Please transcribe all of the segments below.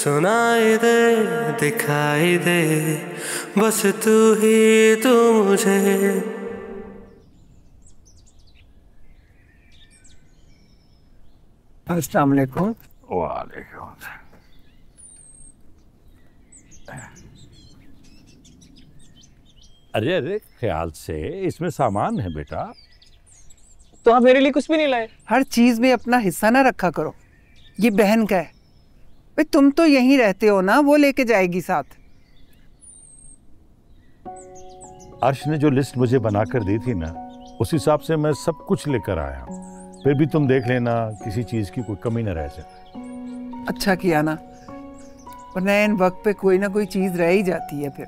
सुनाई दे दिखाई दे, बस तू ही तू मुझे। अस्सलाम वालेकुम। वालेकुम। अरे अरे ख्याल से, इसमें सामान है बेटा। तो आप मेरे लिए कुछ भी नहीं लाए? हर चीज में अपना हिस्सा ना रखा करो। ये बहन का है भाई, तुम तो यहीं रहते हो ना, वो लेके जाएगी साथ। अर्श ने जो लिस्ट मुझे बनाकर दी थी ना, उस हिसाब से मैं सब कुछ लेकर आया हूँ। फिर भी तुम देख लेना किसी चीज की कोई कमी न रह जाए। अच्छा किया ना, वरना इन वक्त पे कोई ना कोई चीज रह ही जाती है फिर।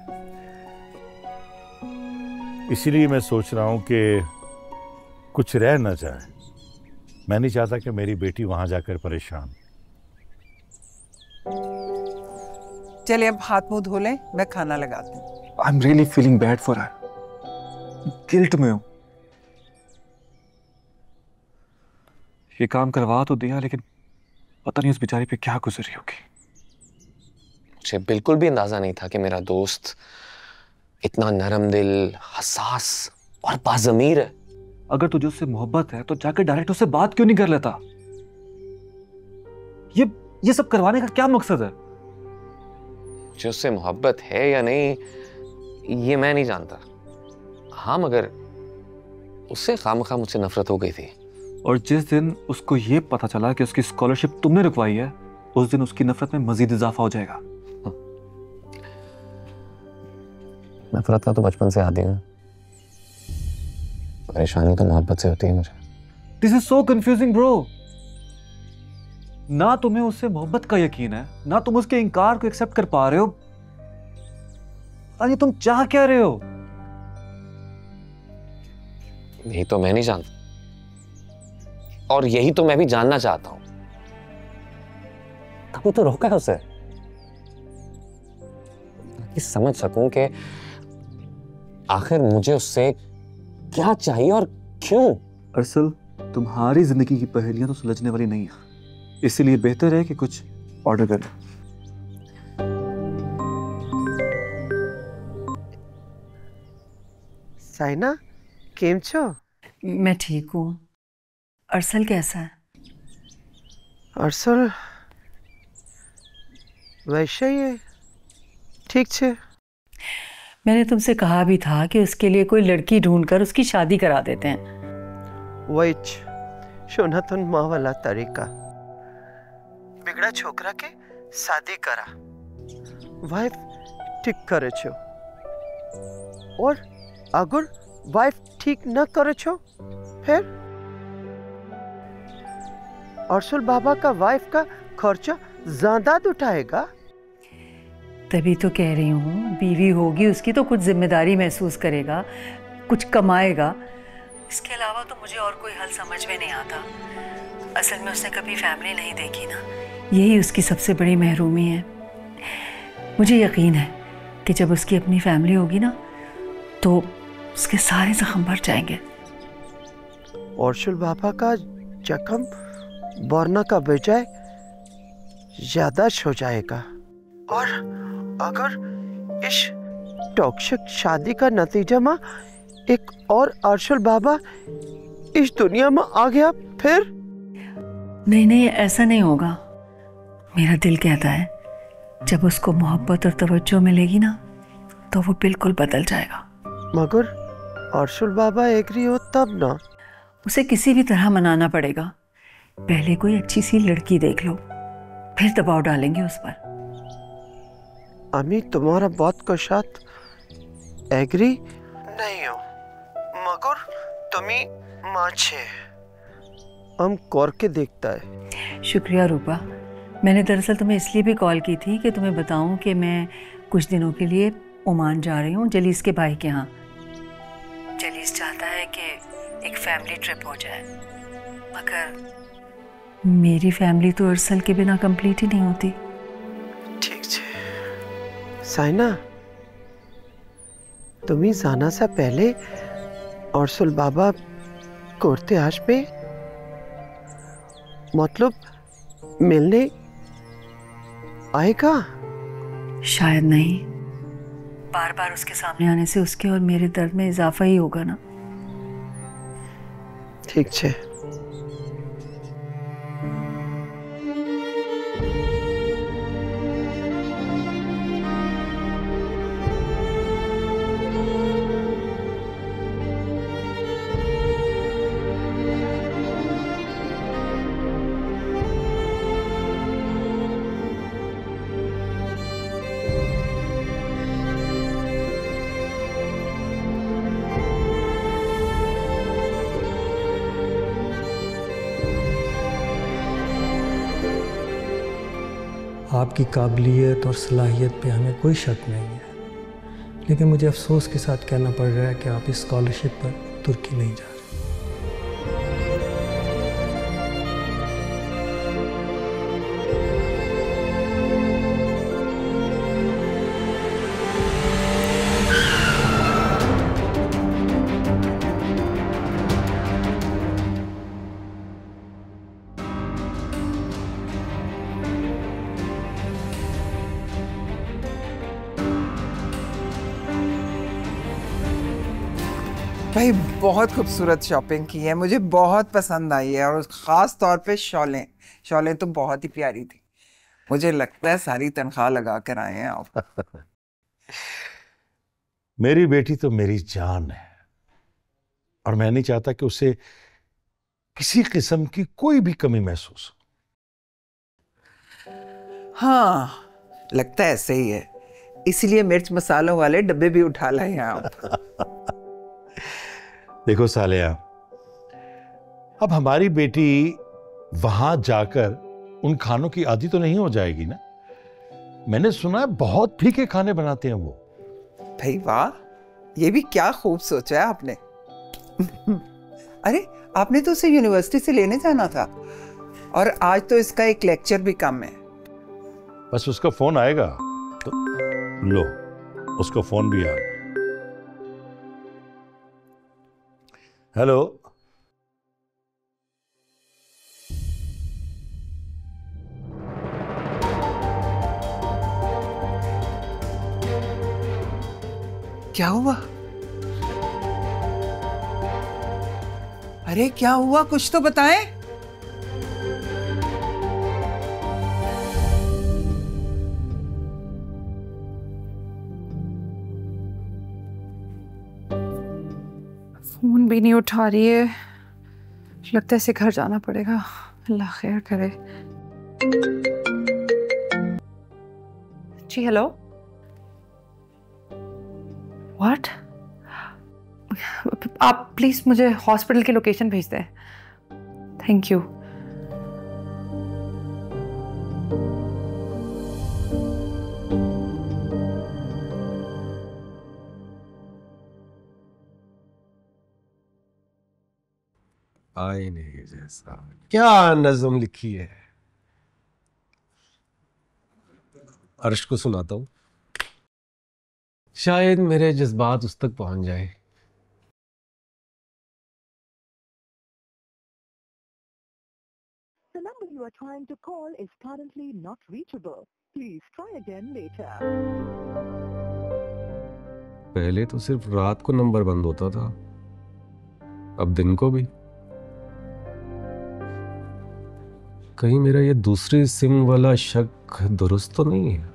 इसीलिए मैं सोच रहा हूँ कि कुछ रह न जाए। मैं नहीं चाहता कि मेरी बेटी वहां जाकर परेशान। चलिए अब हाथ मुंह धो लें, मैं खाना लगाती हूँ। I am really feeling bad for her. Guilt में हूँ। ये काम करवा तो दिया, लेकिन पता नहीं उस बेचारी पे क्या गुजर रही होगी। मुझे बिल्कुल भी अंदाजा नहीं था कि मेरा दोस्त इतना नरम दिल, हसास और बाज़मीर है। अगर तुझे उससे मोहब्बत है तो जाकर डायरेक्ट उससे बात क्यों नहीं कर लेता? ये सब करवाने का क्या मकसद है? मुझे उससे मोहब्बत है या नहीं ये मैं नहीं जानता। हाँ, मगर उससे खामखा मुझसे नफरत हो गई थी। और जिस दिन उसको ये पता चला कि उसकी स्कॉलरशिप तुमने रुकवाई है, उस दिन उसकी नफरत में मजीद इजाफा हो जाएगा। नफरत का तो बचपन से आदी हूँ, परेशानी तो मोहब्बत से होती है मुझे। This is so confusing bro. ना तुम्हें उससे मोहब्बत का यकीन है, ना तुम उसके इनकार को एक्सेप्ट कर पा रहे हो। अरे तुम चाह क्या रहे हो? यही तो मैं नहीं जानता, और यही तो मैं भी जानना चाहता हूं। तभी तो रोका है उसे, ताकि समझ सकूं कि आखिर मुझे उससे क्या चाहिए और क्यों। अरसल, तुम्हारी जिंदगी की पहेलियां तो सुलझने वाली नहीं है, इसीलिए बेहतर है कि कुछ ऑर्डर कर लो। साइना, केम छो? मैं ठीक हूँ। अरसल कैसा है? अरसल वैसे ही है, ठीक छे। मैंने तुमसे कहा भी था कि उसके लिए कोई लड़की ढूंढकर उसकी शादी करा देते हैं। वही शोनातन माँ वाला तरीका। बिगड़ा छोकरा के शादी करा, वाइफ ठीक करे छो, और अगर वाइफ ठीक न करे छो फिर अरसल बाबा का वाइफ का खर्चा ज्यादा उठाएगा। तभी तो कह रही हूँ, बीवी होगी उसकी तो कुछ जिम्मेदारी महसूस करेगा, कुछ कमाएगा। इसके अलावा तो मुझे और कोई हल समझ में नहीं आता। असल में उसने कभी फैमिली नहीं देखी ना, यही उसकी सबसे बड़ी महरूमी है। मुझे यकीन है कि जब उसकी अपनी फैमिली होगी ना, तो उसके सारे जख्म भर जाएंगे। अरसल बाबा का जख्म बढ़ने का बजाय ज्यादा हो जाएगा, और अगर इस टॉक्सिक शादी का नतीजा में एक और अरसल बाबा इस दुनिया में आ गया फिर? नहीं नहीं, ऐसा नहीं होगा। मेरा दिल कहता है जब उसको मोहब्बत और तवज्जो मिलेगी ना, तो वो बिल्कुल बदल जाएगा। मगर अरसल बाबा एग्री हो तब ना। उसे किसी भी तरह मनाना पड़ेगा। पहले कोई अच्छी सी लड़की देख लो, फिर दबाव डालेंगे उस पर। अम्मी तुम्हारा बात के साथ एग्री नहीं हो, मगर तुम्ही माँ छे, हम करके देखता है। शुक्रिया रूपा। मैंने दरअसल तुम्हें इसलिए भी कॉल की थी कि तुम्हें बताऊं कि मैं कुछ दिनों के लिए ओमान जा रही हूँ, जलीस के भाई के यहाँ। जलीस चाहता है कि एक फैमिली ट्रिप हो जाए, मगर मेरी फैमिली तो अरसल के बिना कंप्लीट ही नहीं होती। ठीक है साइना, तुम्ही जाना से पहले अरसल बाबा कोरते आश पे मतलब मिलने आएगा? शायद नहीं। बार बार उसके सामने आने से उसके और मेरे दर्द में इजाफा ही होगा ना। ठीक है। आपकी काबिलियत और सलाहियत पे हमें कोई शक नहीं है, लेकिन मुझे अफसोस के साथ कहना पड़ रहा है कि आप इस स्कॉलरशिप पर तुर्की नहीं जा रहे। भाई बहुत खूबसूरत शॉपिंग की है, मुझे बहुत पसंद आई है, और ख़ास तौर पे शॉलें शॉलें तो बहुत ही प्यारी थी। मुझे लगता है सारी तनख्वाह लगा कर आए हैं आप। मेरी बेटी तो मेरी जान है और मैं नहीं चाहता कि उसे किसी किस्म की कोई भी कमी महसूस हो। हाँ, लगता है ऐसे ही है, इसलिए मिर्च मसालों वाले डब्बे भी उठा लाए हैं आप। देखो सालिया, अब हमारी बेटी वहां जाकर उन खानों की आदी तो नहीं हो जाएगी ना। मैंने सुना है बहुत फीके खाने बनाते हैं वो। भाई वाह, ये भी क्या खूब सोचा है आपने। अरे आपने तो उसे यूनिवर्सिटी से लेने जाना था, और आज तो इसका एक लेक्चर भी कम है। बस उसका फोन आएगा तो लो, उसका फोन भी आ गया। हेलो, क्या हुआ? अरे क्या हुआ, कुछ तो बताएं। फोन भी नहीं उठा रही है, लगता है इसे घर जाना पड़ेगा। अल्लाह खैर करे। जी हेलो। व्हाट? आप प्लीज मुझे हॉस्पिटल की लोकेशन भेज दें। Thank you. आईने जैसा क्या नज़म लिखी है। अर्श को सुनाता हूँ, शायद मेरे जज्बात उस तक पहुंच जाए। The number you are trying to call is currently not reachable. Please try again later. पहले तो सिर्फ रात को नंबर बंद होता था, अब दिन को भी। कहीं मेरा ये दूसरी सिम वाला शक दुरुस्त तो नहीं है?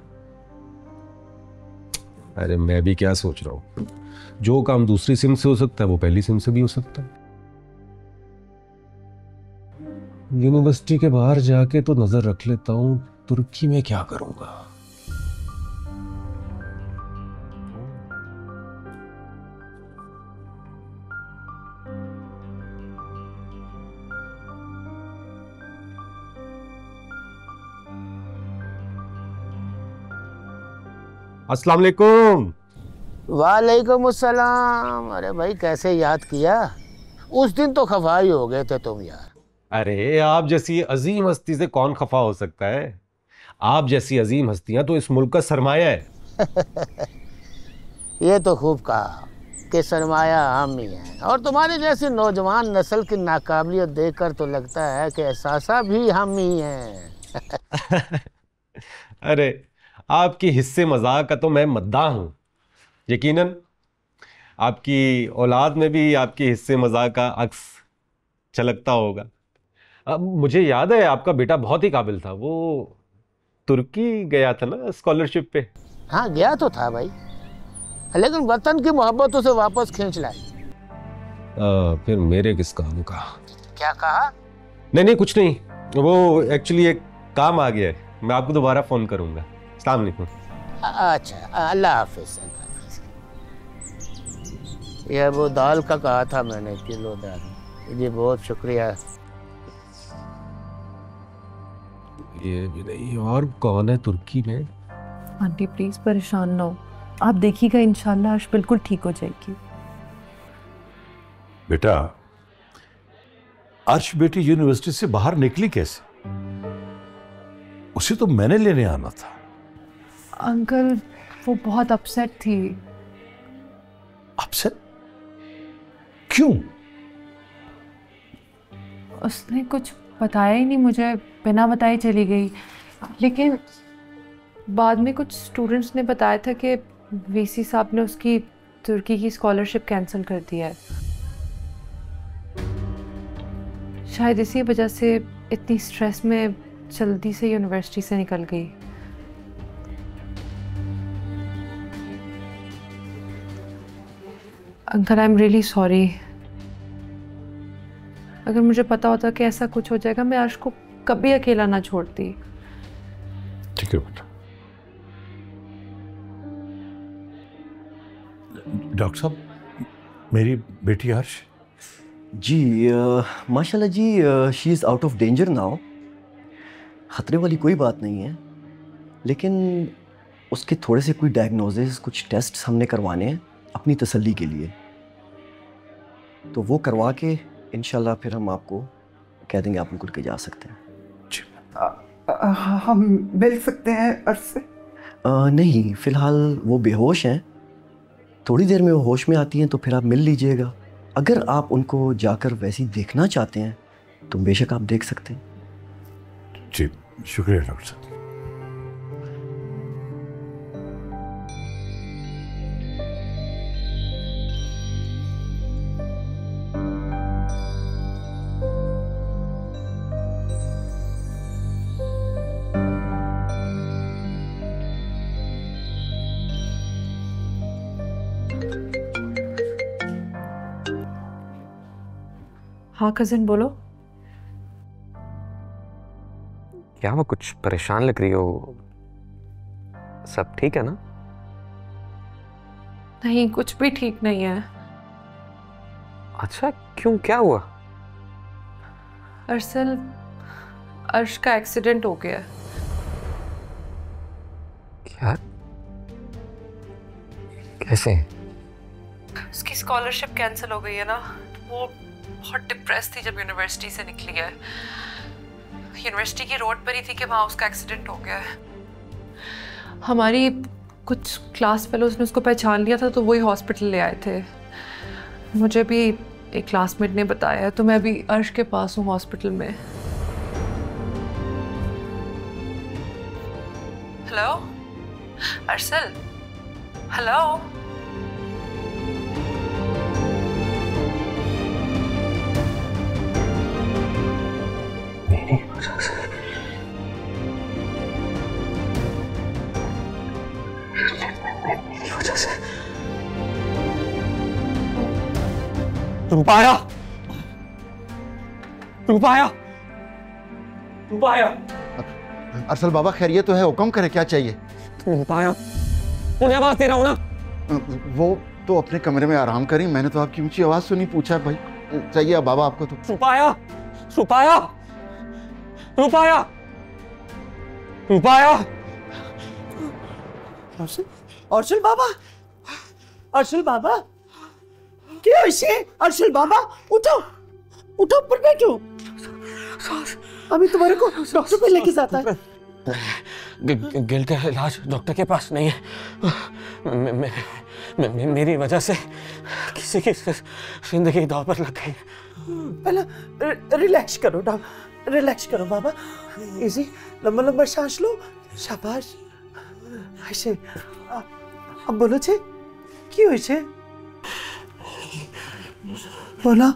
अरे मैं भी क्या सोच रहा हूं, जो काम दूसरी सिम से हो सकता है वो पहली सिम से भी हो सकता है। यूनिवर्सिटी के बाहर जाके तो नजर रख लेता हूं, तुर्की में क्या करूंगा। अस्सलाम वालेकुम। वालेकुम अस्सलाम। अरे भाई कैसे याद किया? उस दिन तो खफा ही हो गए थे तुम यार। अरे आप जैसी अजीम हस्ती से कौन खफा हो सकता है? आप जैसी अजीम हस्तियां तो इस मुल्क का सरमाया है। ये तो खूब कहा कि सरमाया हम ही है, और तुम्हारी जैसी नौजवान नस्ल की नाकाबिलियत देखकर तो लगता है कि एहसासा भी हम ही हैं। अरे आपकी हिस्से मजाक का तो मैं मद्दाह हूं। यकीनन आपकी औलाद में भी आपके हिस्से मजाक का अक्स झलकता होगा। अब मुझे याद है आपका बेटा बहुत ही काबिल था, वो तुर्की गया था ना स्कॉलरशिप पे। हाँ गया तो था भाई, लेकिन वतन की मोहब्बत उसे वापस खींच लाई। फिर मेरे किस काम का? क्या कहा? नहीं कुछ नहीं, वो एक्चुअली एक काम आ गया है, मैं आपको दोबारा फोन करूंगा। अस्सलाम वालेकुम। अच्छा अल्लाह हाफिज। यह वो दाल का कहा था मैंने, किलो दाल। जी बहुत शुक्रिया। ये भी नहीं, और कौन है तुर्की में? आंटी प्लीज परेशान ना हो, आप देखिएगा इंशाल्लाह अर्श बिल्कुल ठीक हो जाएगी। बेटा, अर्श बेटी यूनिवर्सिटी से बाहर निकली कैसे? उसे तो मैंने लेने आना था। अंकल वो बहुत अपसेट थी। अपसेट? क्यों? उसने कुछ बताया ही नहीं मुझे, बिना बताए चली गई। लेकिन बाद में कुछ स्टूडेंट्स ने बताया था कि वीसी साहब ने उसकी तुर्की की स्कॉलरशिप कैंसिल कर दिया है। शायद इसी वजह से इतनी स्ट्रेस में जल्दी से यूनिवर्सिटी से निकल गई। Uncle I am really sorry. अगर मुझे पता होता कि ऐसा कुछ हो जाएगा, मैं अर्श को कभी अकेला ना छोड़ती। ठीक है बेटा। डॉक्टर साहब, मेरी बेटी अर्श जी माशाल्लाह जी, she is out of danger now. ख़तरे वाली कोई बात नहीं है, लेकिन उसके थोड़े से कोई डायग्नोसिस, कुछ टेस्ट हमने करवाने हैं अपनी तसल्ली के लिए। तो वो करवा के इंशाल्लाह फिर हम आपको कह देंगे, आप उनको लेके जा सकते हैं। हम मिल सकते हैं अर्श से? नहीं, फ़िलहाल वो बेहोश हैं। थोड़ी देर में वो होश में आती हैं तो फिर आप मिल लीजिएगा। अगर आप उनको जाकर वैसे ही देखना चाहते हैं तो बेशक आप देख सकते हैं। जी शुक्रिया डॉक्टर साहब। हाँ कजिन बोलो। क्या वो कुछ परेशान लग रही हो? सब ठीक है ना? नहीं, कुछ भी ठीक नहीं है। अच्छा क्यों, क्या हुआ? अरसल, अर्श का एक्सीडेंट हो गया। क्या? कैसे? उसकी स्कॉलरशिप कैंसिल हो गई है ना। वो बहुत डिप्रेस थी जब यूनिवर्सिटी से निकली है। यूनिवर्सिटी की रोड पर ही थी कि वहाँ उसका एक्सीडेंट हो गया है। हमारी कुछ क्लास फेलोज ने उसको पहचान लिया था तो वही हॉस्पिटल ले आए थे। मुझे भी एक क्लासमेट ने बताया, तो मैं अभी अर्श के पास हूँ हॉस्पिटल में। हेलो अरसल, हेलो। रुपाया, रुपाया, रुपाया। अरसल बाबा खैरियत तो है, हुक्म करे, क्या चाहिए? रुपाया, उन्हें आवाज दे रहा हूँ ना। वो तो अपने कमरे में आराम करें, मैंने तो आपकी ऊंची आवाज सुनी, पूछा भाई चाहिए बाबा आपको तो। रुपाया, रुपाया, रुपाया, रुपाया। अर्शल बाबा, अर्शल बाबा, क्या इसे? अर्शल बाबा उठो, उठो, ऊपर बैठो। अभी तुम्हारे को डॉक्टर पे लेके जाता है। गिल का इलाज डॉक्टर के पास नहीं है। मेरी वजह से किसी की जिंदगी दांव पर लग गई। पहले रिलैक्स करो, रिलैक्स करो बाबा। इजी, लंबा लंबा सांस लो, शाबाश ऐसे अब बोलो छे की होय छे बोला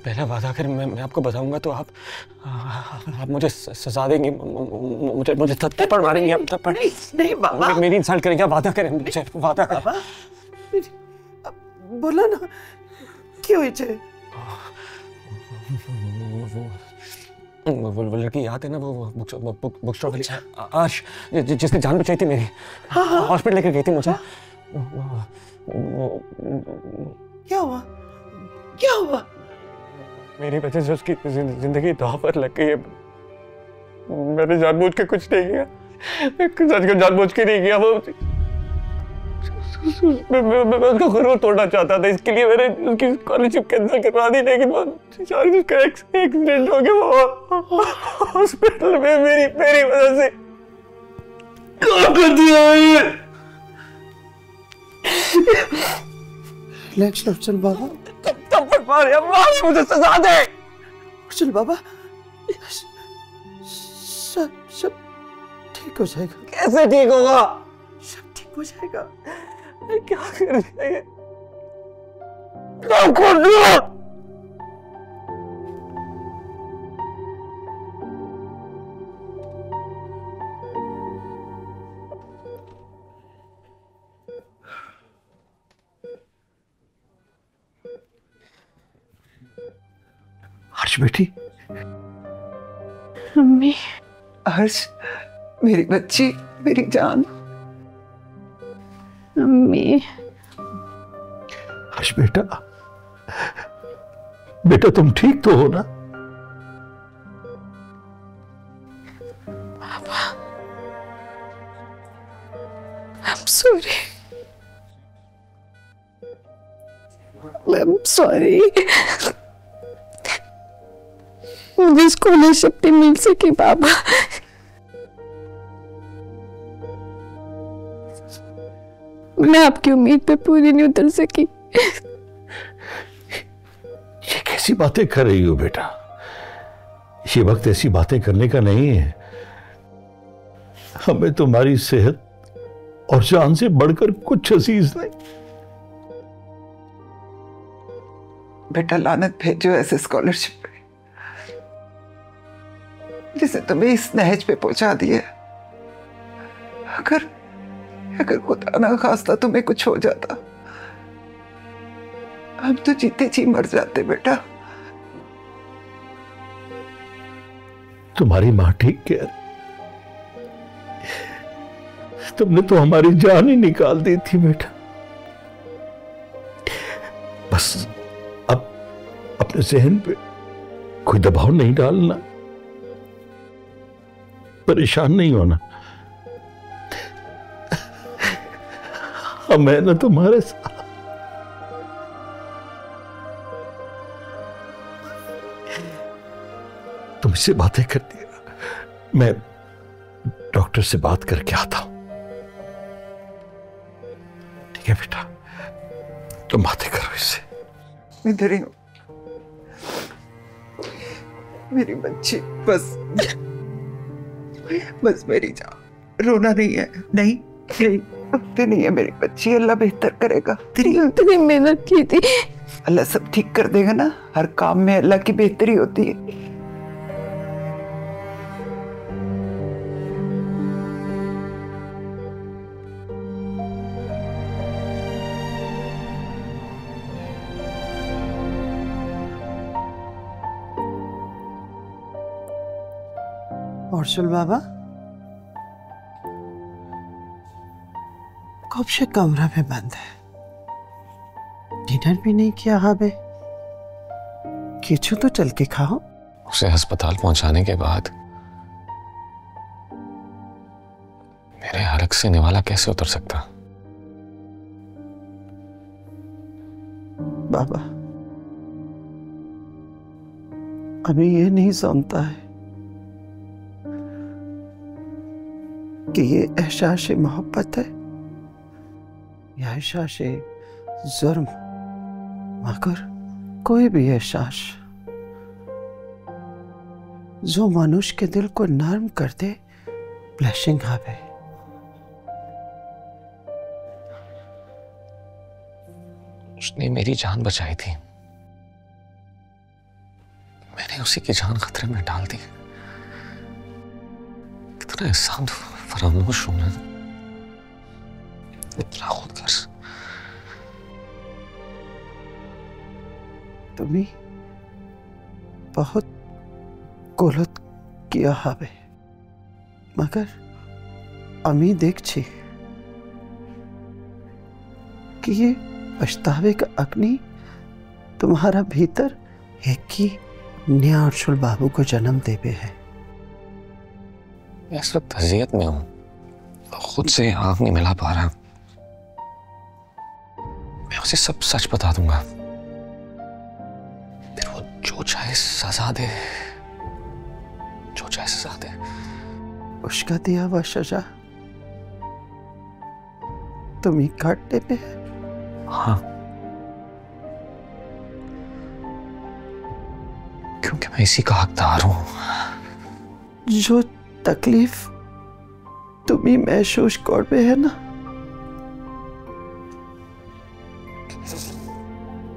पहला वादा कर मैं आपको बताऊंगा तो आप मुझे सजा देंगे, मुझे थप्पड़ मारेंगे आप थप्पड़। नहीं बाबा मेरी इंसल्ट करेंगे, वादा करें मुझे, वादा कर बाबा बोला ना क्यों होय छे वो लड़की याद है ना वो बुक स्टोर वाली आश जिसने जान बचाई थी मेरी, हॉस्पिटल लेकर गई थी मुझे। क्या हुआ क्या हुआ मेरी वजह से उसकी जिंदगी दांव पर लग गई है। मैंने जानबूझ के कुछ नहीं किया, सच को जानबूझ के नहीं किया। वो मैं उसका गुरूर तोड़ना चाहता था, इसके लिए मैंने उसकी स्कॉलरशिप कैंसिल करवा दी, लेकिन वो उसका एक्सीडेंट हो गया, वो हॉस्पिटल में मेरी वजह से क्या कर दिया ये। रिलैक्स चल बाबा, थप्पड़ मार मुझे सजा दे। चल बाबा सब ठीक हो जाएगा। कैसे ठीक होगा? सब ठीक हो जाएगा। क्या कर दिया ये? क्या कर दिया? हर्ष बेटी। मम्मी। हर्ष मेरी बच्ची, मेरी जान। मम्मी। हर्ष बेटा, बेटा तुम ठीक तो हो ना? पापा, I'm sorry. I'm sorry. मुझे स्कॉलरशिप नहीं मिल सकी पापा। मैं आपकी उम्मीद पे पूरी नहीं उतर सकी। ये कैसी बातें कर रही हो बेटा? ये वक्त ऐसी बातें करने का नहीं है। हमें तुम्हारी सेहत और जान से बढ़कर कुछ अजीज नहीं। बेटा लानत भेजो ऐसे स्कॉलरशिप पे जिसे तुम्हें इस नहज पे पहुंचा दिया। अगर खुदा ना खास्ता तुम्हें कुछ हो जाता, हम तो जीते जी मर जाते बेटा। तुम्हारी माँ ठीक कह रही, तुमने तो हमारी जान ही निकाल दी थी बेटा। बस अब अपने जहन पे कोई दबाव नहीं डालना, परेशान नहीं होना। हम है ना तुम्हारे साथ। तुमसे बातें करती है, मैं डॉक्टर से बात करके आता हूं। ठीक है बेटा, तुम बातें करो इससे। इधर ही हूं मेरी बच्ची। बस मेरी जान, रोना नहीं है। नहीं नहीं है मेरी बच्ची, अल्लाह बेहतर करेगा। इतनी मेहनत की थी, अल्लाह सब ठीक कर देगा ना। हर काम में अल्लाह की बेहतरी होती है। अर्शुल बाबा कब से कमरा में बंद है, डिनर भी नहीं किया। हमें किचु तो चल के खाओ। उसे अस्पताल पहुंचाने के बाद मेरे हलक से निवाला कैसे उतर सकता? बाबा अभी ये नहीं समझता है कि ये एहसास मोहब्बत है या एहसास जुर्म। मगर कोई भी एहसास जो मनुष्य के दिल को नर्म कर दे, ब्लेसिंग आवे। उसने मेरी जान बचाई थी, मैंने उसी की जान खतरे में डाल दी। कितना एहसान फरामोश हूं मैं, इतना खुदगर्ज। तुम्हें बहुत गलत किया हवे, मगर अमी देख छी कि ये पछतावे का अग्नि तुम्हारा भीतर एक ही नया अर्शुल बाबू को जन्म देवे है। मैं इस वक्त अजियत में हूं, खुद से आंख नहीं मिला पा रहा। मैं उसे सब सच बता दूंगा, फिर वो जो चाहे सजा दे, जो चाहे सजा दे। उसका दिया हुआ सजा तुम्हें काटने पे है। हाँ, क्योंकि मैं इसी का हकदार हूं। जो तकलीफ तुम्हें महसूस कर पे है ना,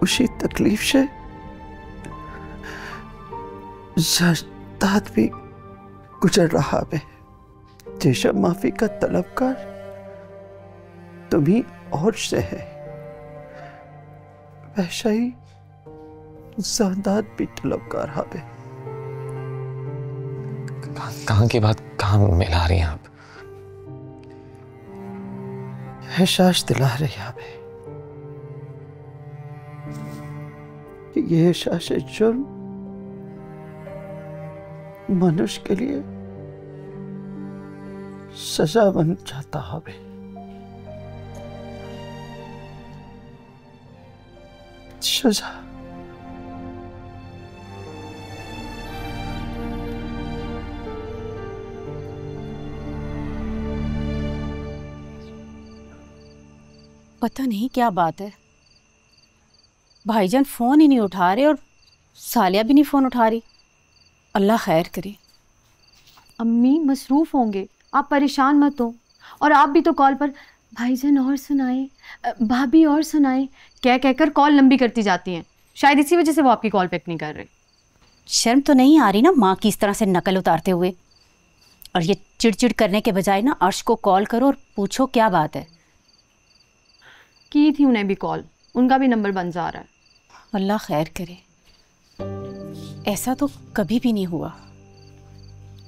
उसी तकलीफ से जज्दात भी गुजर रहा है। जैसा माफी का तलबकार तुम्ही और से है, वैसा ही जज्दात भी तलबकार है। कहाँ की बात कहाँ मिला रही हैं आप? एहसास दिला रही हैं हमें कि ये एहसास जुर्म मनुष्य के लिए सजा बन जाता है। सजा पता नहीं क्या बात है, भाईजान फोन ही नहीं उठा रहे और सालिया भी नहीं फोन उठा रही। अल्लाह खैर करे। अम्मी मसरूफ होंगे, आप परेशान मत हो। और आप भी तो कॉल पर भाईजान और सुनाए, भाभी और सुनाए कह कहकर कॉल लंबी करती जाती हैं। शायद इसी वजह से वो आपकी कॉल पिक नहीं कर रहे। शर्म तो नहीं आ रही ना माँ की इस तरह से नकल उतारते हुए? और ये चिड़चिड़ करने के बजाय ना अर्श को कॉल करो और पूछो क्या बात है। की थी उन्हें भी कॉल, उनका भी नंबर बंद जा रहा है। अल्लाह खैर करे। ऐसा तो कभी भी नहीं हुआ।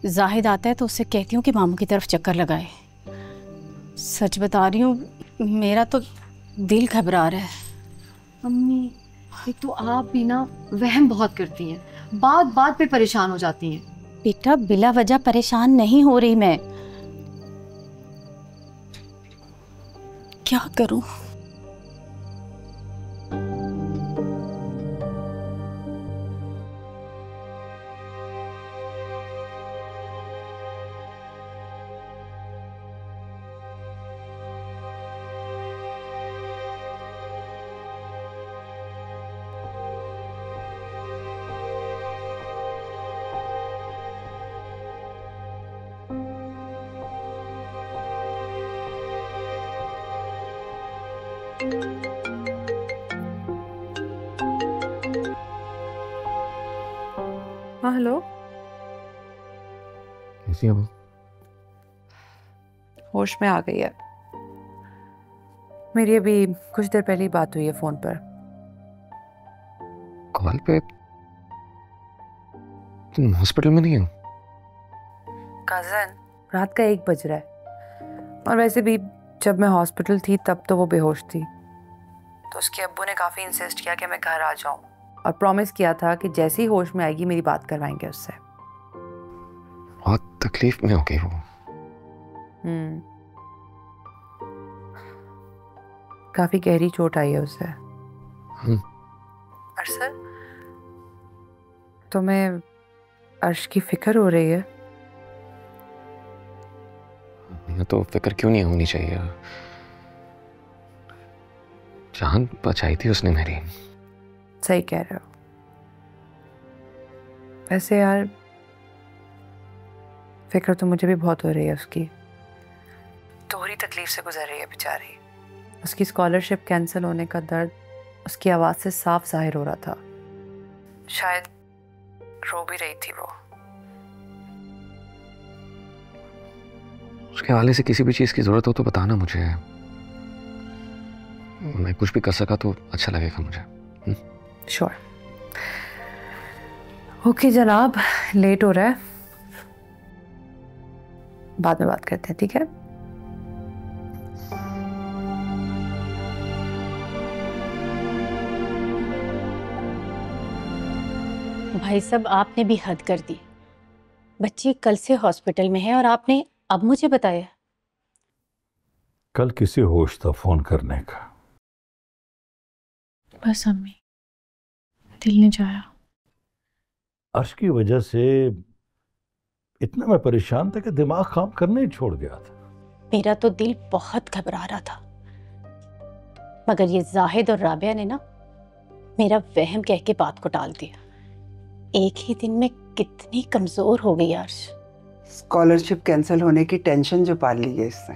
जाहिद आता है तो उससे कहती हूँ कि मामू की तरफ चक्कर लगाए। सच बता रही हूँ, मेरा तो दिल घबरा रहा है। अम्मी एक तो आप भी ना वहम बहुत करती हैं, बात बात पे परेशान हो जाती हैं। बेटा बिला वजह परेशान नहीं हो रही मैं, क्या करूँ? हाँ हेलो, कैसी है वो? होश में आ गई है। मेरी अभी कुछ देर पहले ही बात हुई है फोन पर। कॉल पे? तुम हॉस्पिटल में नहीं हो? कजन, रात का 1 बज रहा है और वैसे भी जब मैं हॉस्पिटल थी तब तो वो बेहोश थी। तो उसके अब्बू ने काफ़ी इंसिस्ट किया कि मैं घर आ जाऊं और प्रॉमिस किया था कि जैसे ही होश में आएगी मेरी बात करवाएंगे उससे। बहुत तकलीफ में हो गई वो। काफी गहरी चोट आई है उसे। अरसल, तुम्हें अर्श की फिक्र हो रही है? मैं तो फिक्र क्यों नहीं होनी चाहिए? जान बचाई थी उसने मेरी। सही कह रहे हो। वैसे यार फिक्र तो मुझे भी बहुत हो रही है उसकी। दोहरी तकलीफ से गुजर रही है बेचारी। उसकी स्कॉलरशिप कैंसिल होने का दर्द उसकी आवाज़ से साफ जाहिर हो रहा था। शायद रो भी रही थी वो। उसके हवाले से किसी भी चीज़ की ज़रूरत हो तो बताना मुझे। मैं कुछ भी कर सका तो अच्छा लगेगा मुझे। श्योर। ओके जनाब, लेट हो रहा है, बाद में बात करते हैं, ठीक है? भाई साहब, आपने भी हद कर दी। बच्ची कल से हॉस्पिटल में है और आपने अब मुझे बताया। कल किसी होश था फोन करने का। बस अम्मी, दिल नहीं चाहा। अर्श की वजह से इतना मैं परेशान था कि दिमाग काम करना ही छोड़ दिया था। मेरा तो दिल बहुत घबरा रहा था, मगर ये जाहिद और राबिया ने ना मेरा वहम कह के बात को टाल दिया। एक ही दिन में कितनी कमजोर हो गई अर्श। स्कॉलरशिप कैंसिल होने की टेंशन जो पाल ली है इससे।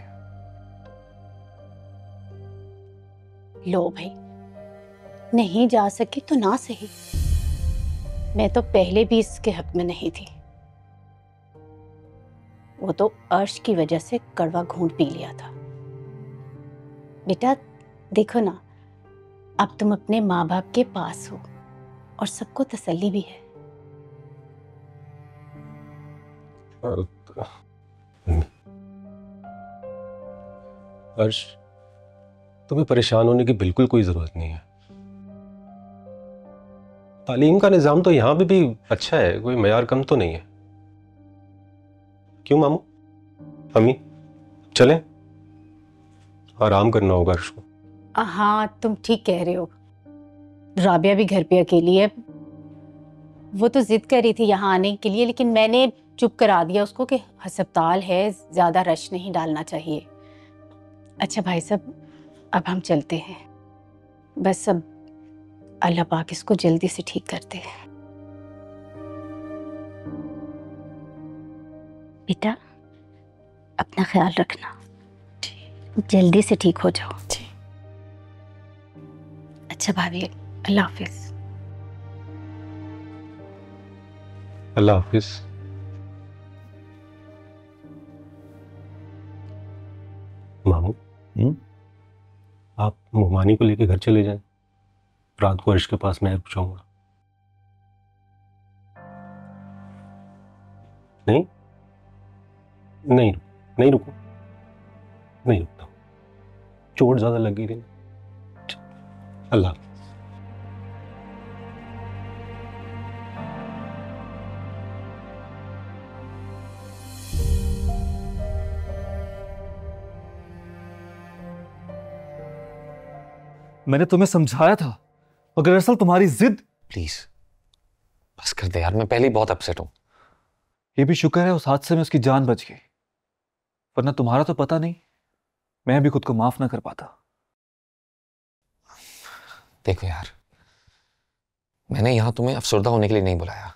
लो भाई, नहीं जा सकी तो ना सही। मैं तो पहले भी इसके हक में नहीं थी। वो तो अर्श की वजह से कड़वा घूंट पी लिया था। बेटा देखो ना, अब तुम अपने माँ बाप के पास हो और सबको तसल्ली भी है। अर्श, तुम्हें परेशान होने की बिल्कुल कोई जरूरत नहीं है। तालीम का निजाम तो यहां पे भी अच्छा है, कोई मयार कम तो नहीं है। क्यों मामू, अम्मी, चलें? आराम करना होगा अर्श को। हाँ, तुम ठीक कह रहे हो। राबिया भी घर पे अकेली है। वो तो जिद कर रही थी यहाँ आने के लिए, लेकिन मैंने चुप करा दिया उसको कि अस्पताल है, ज्यादा रश नहीं डालना चाहिए। अच्छा भाई साहब, अब हम चलते हैं। बस अब अल्लाह पाक इसको जल्दी से ठीक करते हैं। बेटा अपना ख्याल रखना, जल्दी से ठीक हो जाओ। अच्छा भाभी, अल्लाह हाफिज। अल्लाह हाफिज। मामू, आप मोमानी को लेके घर चले जाएं। रात को अर्श के पास मैं रुक जाऊंगा। नहीं नहीं नहीं रुको, नहीं रुकता, चोट ज्यादा लग गई थी। अल्लाह। मैंने तुम्हें समझाया था, मगर दरअसल तुम्हारी जिद। प्लीज बस कर दे यार, मैं पहले ही बहुत अपसेट हूं। ये भी शुक्र है उस हादसे में उसकी जान बच गई, वरना तुम्हारा तो पता नहीं, मैं भी खुद को माफ ना कर पाता। देखो यार, मैंने यहां तुम्हें अफसरदा होने के लिए नहीं बुलाया।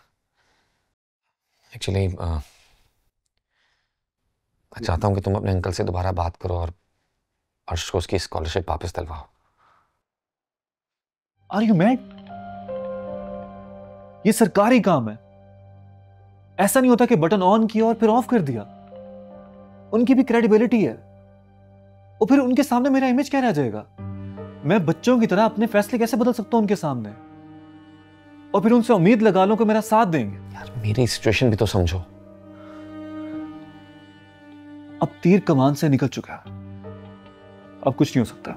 एक्चुअली मैं चाहता हूं कि तुम अपने अंकल से दोबारा बात करो और अर्श को उसकी स्कॉलरशिप वापस दिलवाओ। Are you mad? ये सरकारी काम है। ऐसा नहीं होता कि बटन ऑन किया और फिर ऑफ कर दिया। उनकी भी क्रेडिबिलिटी है, और फिर उनके सामने मेरा इमेज क्या रह जाएगा? मैं बच्चों की तरह अपने फैसले कैसे बदल सकता हूं उनके सामने, और फिर उनसे उम्मीद लगा लो कि मेरा साथ देंगे? यार मेरी सिचुएशन भी तो समझो। अब तीर कमान से निकल चुका है, अब कुछ नहीं हो सकता।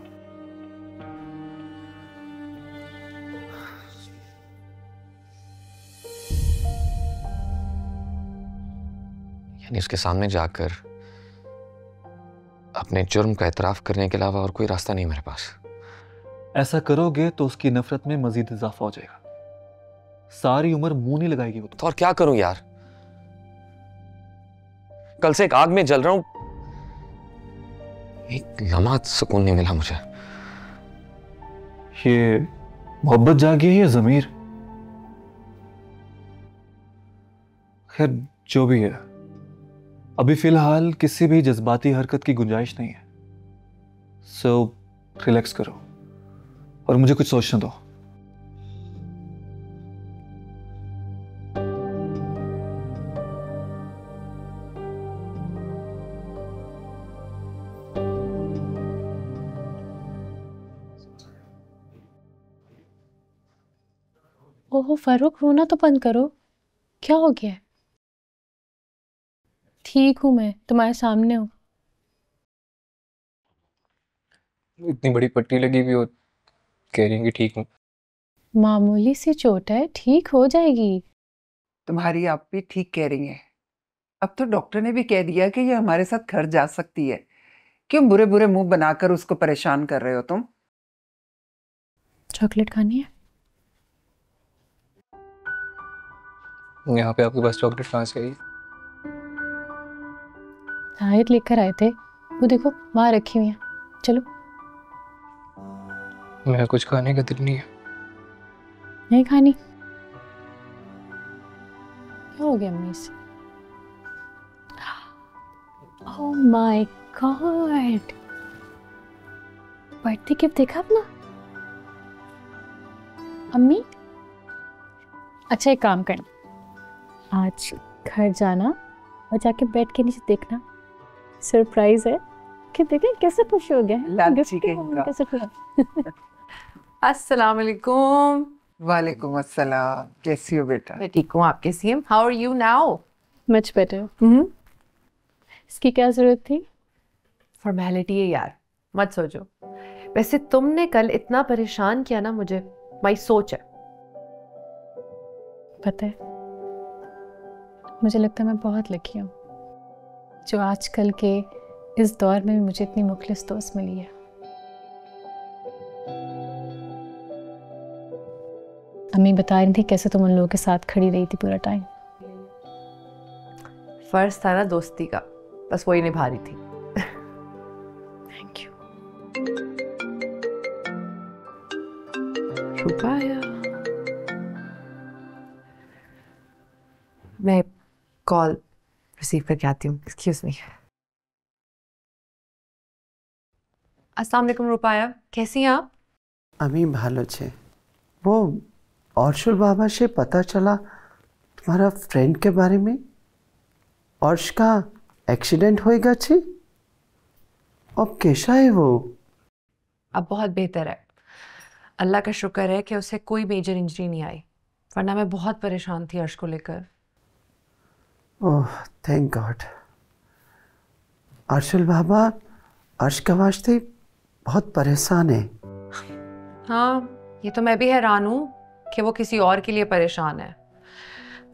यानी उसके सामने जाकर अपने जुर्म का एतराफ करने के अलावा और कोई रास्ता नहीं मेरे पास। ऐसा करोगे तो उसकी नफरत में मजीद इजाफा हो जाएगा। सारी उम्र मुंह नहीं लगाएगी वो। तो और क्या करूं यार, कल से एक आग में जल रहा हूं, एक लम्हा सुकून नहीं मिला मुझे। ये मोहब्बत जागी है या ज़मीर? खैर जो भी है, अभी फिलहाल किसी भी जज्बाती हरकत की गुंजाइश नहीं है, सो रिलैक्स करो और मुझे कुछ सोचने दो। ओहो फारूक, रोना तो बंद करो, क्या हो गया है? ठीक हूँ मैं, तुम्हारे सामने हूँ। इतनी बड़ी पट्टी लगी हुई हो, कह रही हैं कि ठीक हूँ। मामूली सी चोट है, ठीक हो जाएगी। तुम्हारी आप भी ठीक कह रही हैं। अब तो डॉक्टर ने भी कह दिया कि ये हमारे साथ घर जा सकती है। क्यों बुरे बुरे मुंह बनाकर उसको परेशान कर रहे हो तुम? चॉकलेट खानी है? यहाँ पे आपके पास चॉकलेट कहाँ से आई? शायद लेकर आए थे, वो देखो वहां रखी हुई है। चलो। मेरा कुछ खाने का दिल नहीं है। नहीं खानी? क्या हो गया अम्मी से? Oh my God, birthday gift देखा अपना? अम्मी अच्छा एक काम करना, आज घर जाना और जाके बेड के नीचे देखना, सरप्राइज है कि देखें कैसे खुश हो गया है। लालची कहेगा। कैसे खुश। अस्सलाम वालेकुम। वालेकुम अस्सलाम। कैसी हो बेटा? मैं ठीक हूँ, आप कैसी हैं? How are you now? Much better. इसकी क्या जरूरत थी? फॉर्मेलिटी है यार, मत सोचो। वैसे तुमने कल इतना परेशान किया ना मुझे, माई सोच है। पता है, मुझे लगता है मैं बहुत लकी हूँ जो आजकल के इस दौर में भी मुझे इतनी मुखलिस दोस्त मिली है। अम्मी बता रही थी कैसे तुम उन लोगों के साथ खड़ी रही थी पूरा टाइम। फर्ज था ना दोस्ती का, बस वही निभा रही थी। Thank you. रुपाया, मैं कॉल रिसीव करके आती हूँ। Excuse me. अस्सलाम वालेकुम रुपाया, कैसी हैं आप? আমি ভালো छे। वो अर्शुल बाबा से पता चला तुम्हारा फ्रेंड के बारे में। अर्श का एक्सीडेंट हो गया छे। अब कैसा है वो? अब बहुत बेहतर है, अल्लाह का शुक्र है कि उसे कोई मेजर इंजरी नहीं आई, वरना मैं बहुत परेशान थी अर्श को लेकर। Oh thank God. अर्शुल बाबा अर्श के वास्ते बहुत परेशान है। हाँ, ये तो मैं भी हैरान हूँ कि वो किसी और के लिए परेशान है।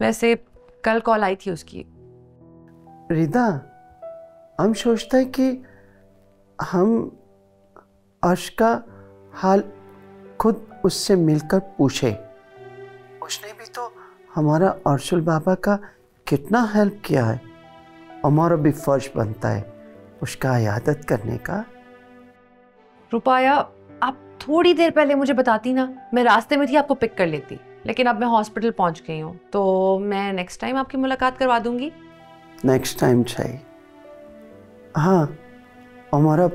वैसे कल कॉल आई थी उसकी। रिदा, हम सोचते हैं कि हम अर्श का हाल खुद उससे मिलकर पूछे। उसने भी तो हमारा अर्शुल बाबा का कितना हेल्प किया है। हमारा भी फर्ज बनता है उसका इयादत करने का। रुपाया, आप थोड़ी देर पहले मुझे बताती ना, मैं रास्ते में थी, आपको पिक कर लेती। लेकिन अब मैं हॉस्पिटल पहुंच गई हूँ, तो मैं नेक्स्ट टाइम आपकी मुलाकात करवा दूंगी। नेक्स्ट टाइम चाहिए। हाँ, हमारा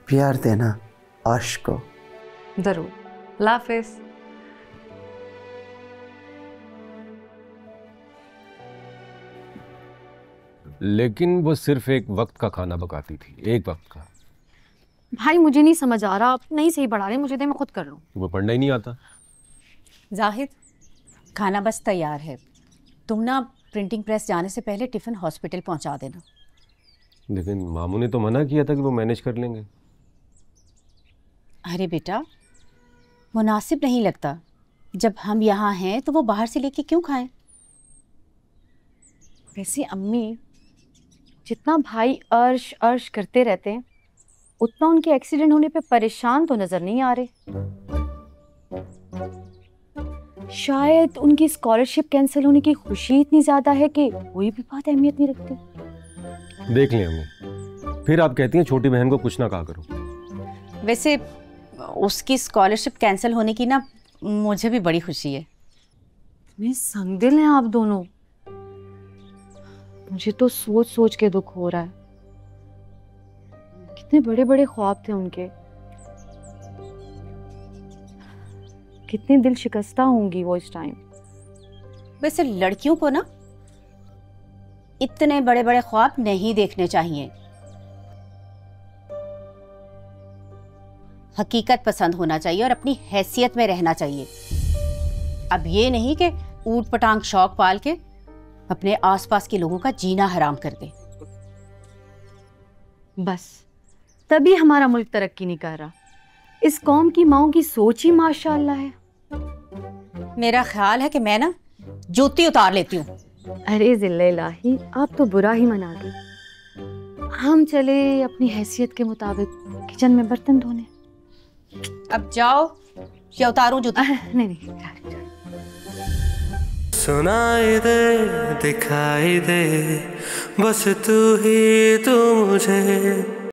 प्यार देना अर्श को। जरूर। अल्लाह हाफिज़। लेकिन वो सिर्फ एक वक्त का खाना पकाती थी, एक वक्त का। भाई मुझे नहीं समझ आ रहा, आप नहीं सही पढ़ा रहे, मुझे दे मैं खुद कर लूँ। वो पढ़ना ही नहीं आता। जाहिद, खाना बस तैयार है, तुम ना प्रिंटिंग प्रेस जाने से पहले टिफ़िन हॉस्पिटल पहुंचा देना। लेकिन मामू ने तो मना किया था कि वो मैनेज कर लेंगे। अरे बेटा, मुनासिब नहीं लगता, जब हम यहाँ हैं तो वो बाहर से लेके क्यों खाएं? वैसे अम्मी, जितना भाई अर्श अर्श करते रहते हैं उतना उनके एक्सीडेंट होने पे परेशान तो नजर नहीं आ रहे। शायद उनकी स्कॉलरशिप कैंसिल होने की खुशी इतनी ज्यादा है कि कोई भी बात अहमियत नहीं रखती। देख लें अम्मी, फिर आप कहती हैं छोटी बहन को कुछ ना कहा करो। वैसे उसकी स्कॉलरशिप कैंसिल होने की ना मुझे भी बड़ी खुशी है। इतने संगदिल हैं आप दोनों। मुझे तो सोच सोच के दुख हो रहा है। कितने बड़े बड़े ख्वाब थे उनके, कितनी दिल शिकस्ता होंगी वो इस टाइम। वैसे लड़कियों को ना इतने बड़े बड़े ख्वाब नहीं देखने चाहिए। हकीकत पसंद होना चाहिए और अपनी हैसियत में रहना चाहिए। अब ये नहीं कि ऊट पटांग शौक पाल के अपने आसपास के लोगों का जीना हराम कर दे। बस तभी हमारा मुल्क तरक्की नहीं कर रहा। इस कौम की माओं की सोच ही माशाअल्लाह है। मेरा ख्याल है कि मैं ना जूती उतार लेती हूँ। अरे जिल्ले-इलाही, आप तो बुरा ही मना गई। हम चले अपनी हैसियत के मुताबिक किचन में बर्तन धोने। अब जाओ या उतारूं जूती? नहीं नहीं, सुनाई दे दिखाई दे बस तू ही तू मुझे।